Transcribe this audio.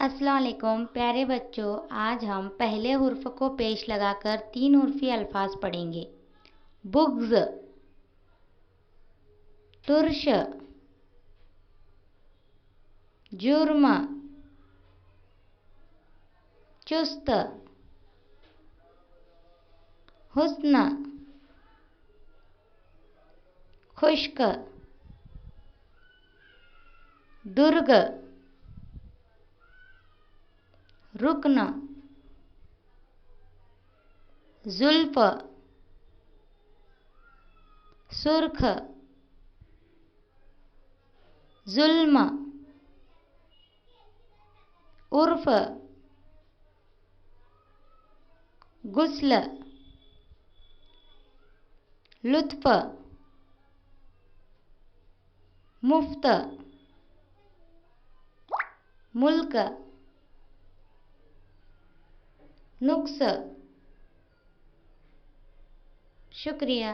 अस्सलाम वालेकुम प्यारे बच्चों। आज हम पहले हुर्फ को पेश लगाकर 3 हुर्फी अल्फाज पढ़ेंगे। बुग्ज, तुर्श, जुर्म, चुस्त, हुस्न, खुश्क, दुर्ग, रुकन, जुल्फ, सुर्ख, जुल्म, उर्फ, गुस्ल, लुत्फ, मुफ्त, मुल्क, नुक्स। शुक्रिया।